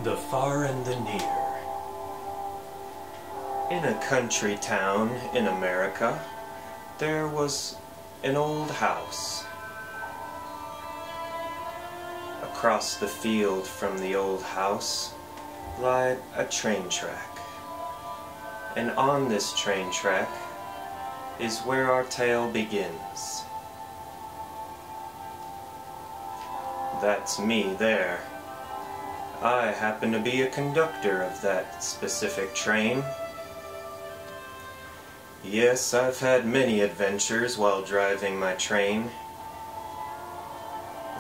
The Far and the Near. In a country town in America, there was an old house. Across the field from the old house lied a train track. And on this train track is where our tale begins. That's me there. I happen to be a conductor of that specific train. Yes, I've had many adventures while driving my train.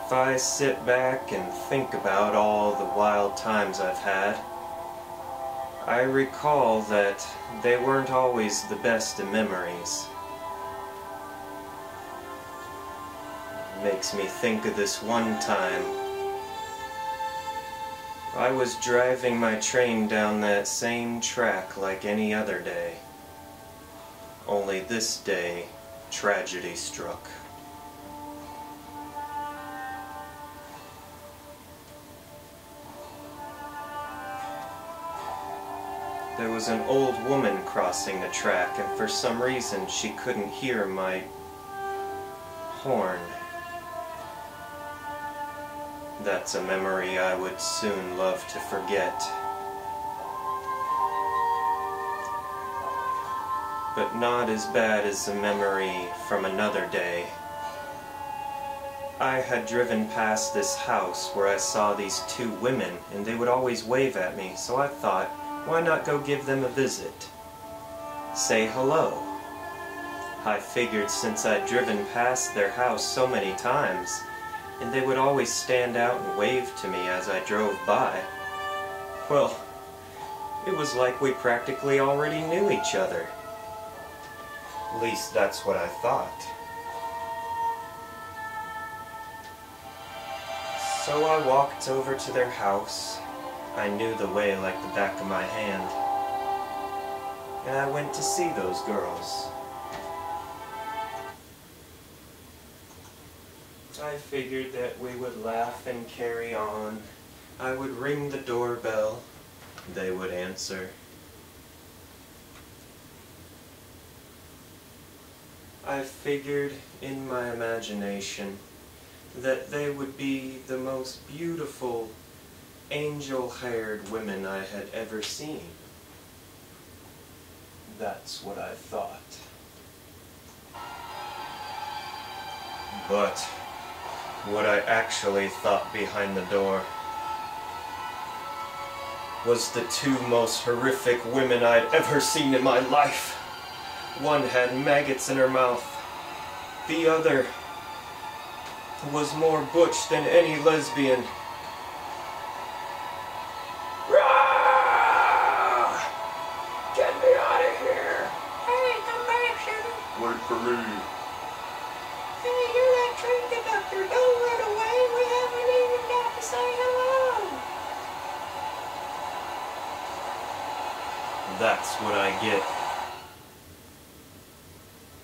If I sit back and think about all the wild times I've had, I recall that they weren't always the best of memories. Makes me think of this one time. I was driving my train down that same track like any other day. Only this day, tragedy struck. There was an old woman crossing the track, and for some reason she couldn't hear my horn. That's a memory I would soon love to forget. But not as bad as the memory from another day. I had driven past this house where I saw these two women, and they would always wave at me, so I thought, why not go give them a visit? Say hello. I figured since I'd driven past their house so many times, and they would always stand out and wave to me as I drove by, well, it was like we practically already knew each other. At least that's what I thought. So I walked over to their house. I knew the way like the back of my hand. And I went to see those girls. I figured that we would laugh and carry on. I would ring the doorbell. They would answer. I figured in my imagination that they would be the most beautiful, angel-haired women I had ever seen. That's what I thought. But what I actually thought behind the door was the two most horrific women I'd ever seen in my life. One had maggots in her mouth. The other was more butch than any lesbian. Rah! Get me out of here! Hey, come back, sugar. Wait for me. Hey, you're that train conductor. Don't run away. We haven't even got to say hello. That's what I get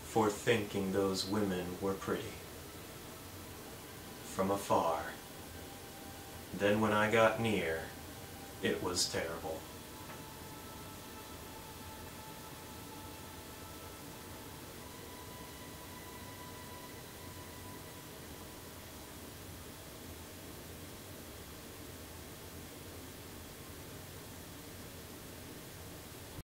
for thinking those women were pretty. From afar. Then when I got near, it was terrible.